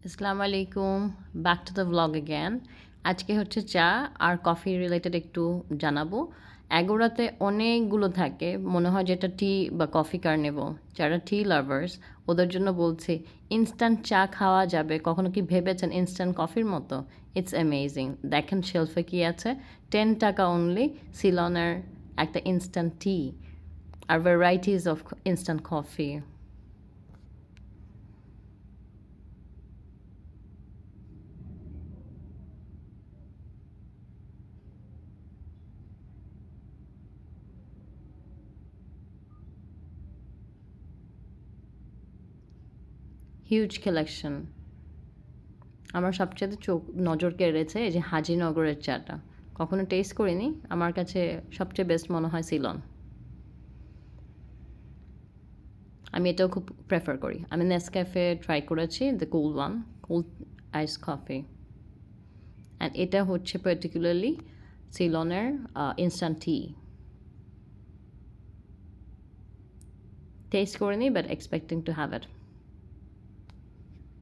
আসসালামু আলাইকুম, back to the vlog again. আজকে হচ্ছে চা আর কফি রিলেটেড একটু জানাবো। এগোরাতে অনেকগুলো থাকে, মনে হয় যেটা টি বা কফি কার্নিভাল। যারা টি লাভার্স ওদের জন্য বলছি, ইনস্ট্যান্ট চা খাওয়া যাবে। কখনো কি ভেবেছেন ইনস্ট্যান্ট কফির মতো? It's amazing. দেখেন শেলফে কি আছে, 10 টাকা অনলি সিলনের একটা ইনস্ট্যান্ট টি আর varieties of instant coffee. Huge collection. আমার সবচেয়ে চোখ নজর কেড়েছে এই যে হাজিনগরের চাটা। কখনো টেস্ট করিনি, আমার কাছে সবচেয়ে বেস্ট মনে হয় সিলন। আমি এটাও খুব প্রেফার করি। আমি নেসক্যাফে ট্রাই করেছি, the cool one, cool ice coffee. And এটা হচ্ছে পার্টিকুলারলি সিলনের ইনস্ট্যান্ট টি। টেস্ট করিনি but expecting to have it.